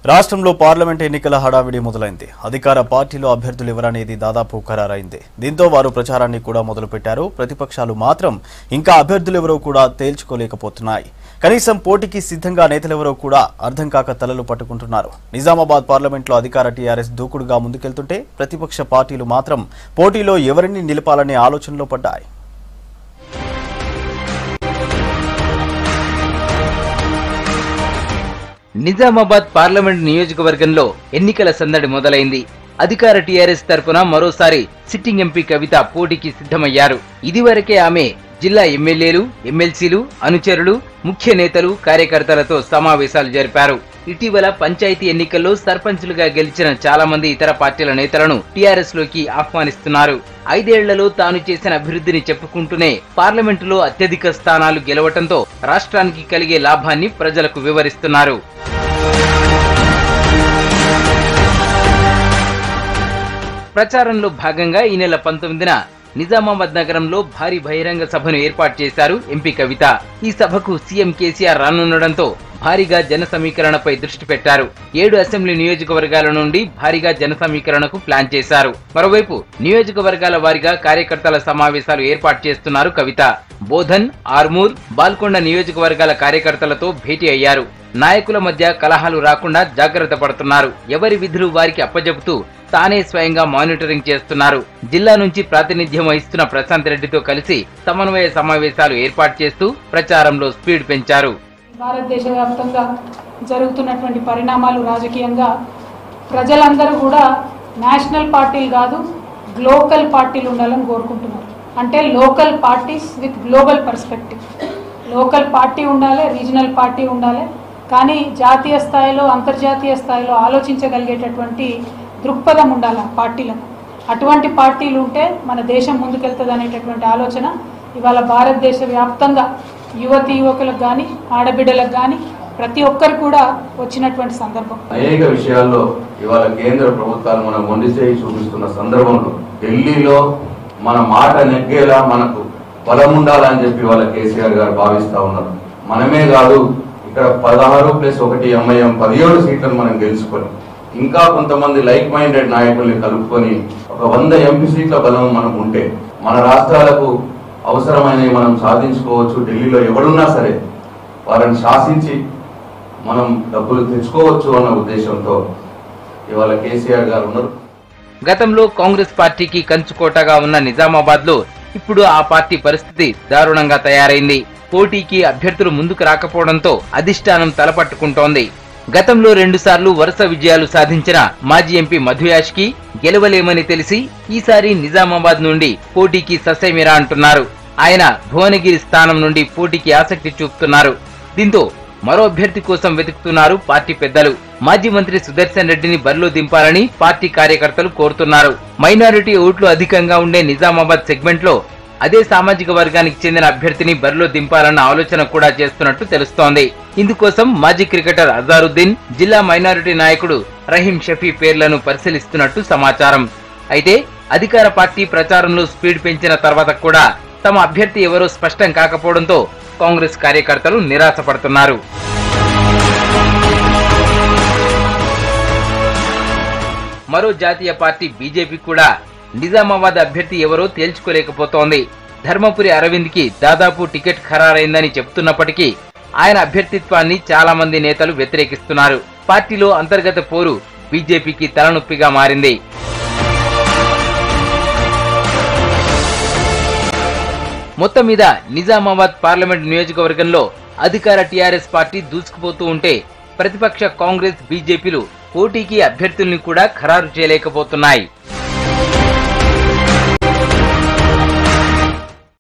రాష్ట్రంలో పార్లమెంట్ ఎన్నికల హడావిడి మొదలైంది. అధికార పార్టీలో అభ్యర్థులు ఎవరనేది దాదాపు ఖరారైంది. దీంతో వారు ప్రచారాన్ని కూడా మొదలుపెట్టారు. ప్రతిపక్షాలు మాత్రం ఇంకా అభ్యర్థులు ఎవరో కూడా తేల్చుకోలేకపోతున్నాయి. కనీసం పోటీకి సిద్ధంగా నేతలెవరో కూడా అర్థం కాక తలలు పట్టుకుంటున్నారు. నిజామాబాద్ పార్లమెంట్లో అధికార టీఆర్ఎస్ దూకుడుగా ముందుకెళ్తుంటే ప్రతిపక్ష పార్టీలు మాత్రం పోటీలో ఎవరిని నిలపాలనే ఆలోచనలో పడ్డాయి. నిజామాబాద్ పార్లమెంట్ నియోజకవర్గంలో ఎన్నికల సందడి మొదలైంది. అధికార టీఆర్ఎస్ తరపున మరోసారి సిట్టింగ్ ఎంపీ కవిత పోటీకి సిద్ధమయ్యారు. ఇదివరకే ఆమె జిల్లా ఎమ్మెల్యేలు, ఎమ్మెల్సీలు, అనుచరులు, ముఖ్య నేతలు, కార్యకర్తలతో సమావేశాలు జరిపారు. ఇటీవల పంచాయతీ ఎన్నికల్లో సర్పంచులుగా గెలిచిన చాలా మంది ఇతర పార్టీల నేతలను టీఆర్ఎస్ లోకి ఆహ్వానిస్తున్నారు. 5 ఏళ్లలో తాను చేసిన అభివృద్ధిని చెప్పుకుంటూనే పార్లమెంటులో అత్యధిక స్థానాలు గెలవటంతో రాష్ట్రానికి కలిగే లాభాన్ని ప్రజలకు వివరిస్తున్నారు. ప్రచారంలో భాగంగా ఈ నెల 19న నిజామాబాద్ నగరంలో భారీ బహిరంగ సభను ఏర్పాటు చేశారు ఎంపీ కవిత. ఈ సభకు సీఎం కేసీఆర్ రానుండడంతో భారీగా జన సమీకరణపై దృష్టి పెట్టారు. 7 అసెంబ్లీ నియోజకవర్గాల నుండి భారీగా జన సమీకరణకు ప్లాన్ చేశారు. మరోవైపు నియోజకవర్గాల వారీగా కార్యకర్తల సమావేశాలు ఏర్పాటు చేస్తున్నారు కవిత. బోధన్, ఆర్మూర్, బాల్కొండ నియోజకవర్గాల కార్యకర్తలతో భేటీ అయ్యారు. నాయకుల మధ్య కలహాలు రాకుండా జాగ్రత్త పడుతున్నారు. ఎవరి విధులు వారికి అప్పజెపుతూ తానే స్వయంగా మానిటరింగ్ చేస్తున్నారు. జిల్లా నుంచి ప్రాతినిధ్యం వహిస్తున్న ప్రశాంత్ రెడ్డితో కలిసి సమన్వయ సమావేశాలు ఏర్పాటు చేస్తూ ప్రచారంలో స్పీడ్ పెంచారు. భారతదేశ వ్యాప్తంగా జరుగుతున్నటువంటి పరిణామాలు రాజకీయంగా ప్రజలందరూ కూడా నేషనల్ పార్టీలు కాదు, గ్లోకల్ పార్టీలు ఉండాలని కోరుకుంటున్నారు. అంటే local parties with global perspective. Local party ఉండాలి, రీజనల్ పార్టీ ఉండాలి, కానీ జాతీయ స్థాయిలో, అంతర్జాతీయ స్థాయిలో ఆలోచించగలిగేటటువంటి దృక్పథం ఉండాలి పార్టీలకు. అటువంటి పార్టీలు ఉంటే మన దేశం ముందుకెళ్తుంది అనేటటువంటి ఆలోచన ఇవాళ భారతదేశ వ్యాప్తంగా యువతి యువకులకు కానీ, ఆడబిడ్డలకు కానీ ప్రతి ఒక్కరు కూడా వచ్చినటువంటి సందర్భం. అనేక విషయాల్లో ఇవాళ కేంద్ర ప్రభుత్వాలు మనం మొండి చేయి చూపిస్తున్న సందర్భంలో ఢిల్లీలో మన మాట నెగ్గేలా మనకు బలం ఉండాలని చెప్పి వాళ్ళ కేసీఆర్ గారు భావిస్తా ఉన్నారు. మనమే కాదు, ఇక్కడ 16+1 ఎంఐఎం 17 సీట్లను మనం గెలుచుకొని ఇంకా కొంతమంది లైక్ మైండెడ్ నాయకుల్ని కలుపుకొని ఒక 100 ఎంపీ సీట్ల బలం మనం ఉంటే మన రాష్ట్రాలకు అవసరమైనవి మనం సాధించుకోవచ్చు. ఢిల్లీలో ఎవరున్నా సరే వారిని శాసించి మనం డబ్బులు తెచ్చుకోవచ్చు అన్న ఉద్దేశంతో ఇవాళ కేసీఆర్ గారు ఉన్నారు. గతంలో కాంగ్రెస్ పార్టీకి కంచుకోటగా ఉన్న నిజామాబాద్ లో ఇప్పుడు ఆ పార్టీ పరిస్థితి దారుణంగా తయారైంది. పోటీకి అభ్యర్థులు ముందుకు రాకపోవడంతో అధిష్టానం తలపట్టుకుంటోంది. గతంలో 2 సార్లు వరుస విజయాలు సాధించిన మాజీ ఎంపీ మధుయాష్ కి గెలవలేమని తెలిసి ఈసారి నిజామాబాద్ నుండి పోటీకి ససేమిరా అంటున్నారు. ఆయన భువనగిరి స్థానం నుండి పోటీకి ఆసక్తి చూపుతున్నారు. దీంతో మరో అభ్యర్థి కోసం వెతుకుతున్నారు పార్టీ పెద్దలు. మాజీ మంత్రి సుదర్శన్ రెడ్డిని బరిలో దింపాలని పార్టీ కార్యకర్తలు కోరుతున్నారు. మైనారిటీ ఓట్లు అధికంగా ఉండే నిజామాబాద్ సెగ్మెంట్ లో అదే సామాజిక వర్గానికి చెందిన అభ్యర్థిని బరిలో దింపాలన్న ఆలోచన కూడా చేస్తున్నట్టు తెలుస్తోంది. ఇందుకోసం మాజీ క్రికెటర్ అజారుద్దీన్, జిల్లా మైనారిటీ నాయకుడు రహీం షఫీ పేర్లను పరిశీలిస్తున్నట్టు సమాచారం. అయితే అధికార పార్టీ ప్రచారంలో స్పీడ్ పెంచిన తర్వాత కూడా తమ అభ్యర్థి ఎవరో స్పష్టం కాకపోవడంతో కాంగ్రెస్ కార్యకర్తలు నిరాశపడుతున్నారు. మరో జాతీయ పార్టీ బీజేపీ కూడా నిజామాబాద్ అభ్యర్థి ఎవరో తేల్చుకోలేకపోతోంది. ధర్మపురి అరవింద్ కి దాదాపు టికెట్ ఖరారైందని చెబుతున్నప్పటికీ ఆయన అభ్యర్థిత్వాన్ని చాలా మంది నేతలు వ్యతిరేకిస్తున్నారు. పార్టీలో అంతర్గత పోరు బీజేపీకి తలనొప్పిగా మారింది. మొత్తం మీద నిజామాబాద్ పార్లమెంట్ నియోజకవర్గంలో అధికార టీఆర్ఎస్ పార్టీ దూసుకుపోతూ ఉంటే ప్రతిపక్ష కాంగ్రెస్, బీజేపీలు పోటీకి అభ్యర్థుల్ని కూడా ఖరారు చేయలేకపోతున్నాయి.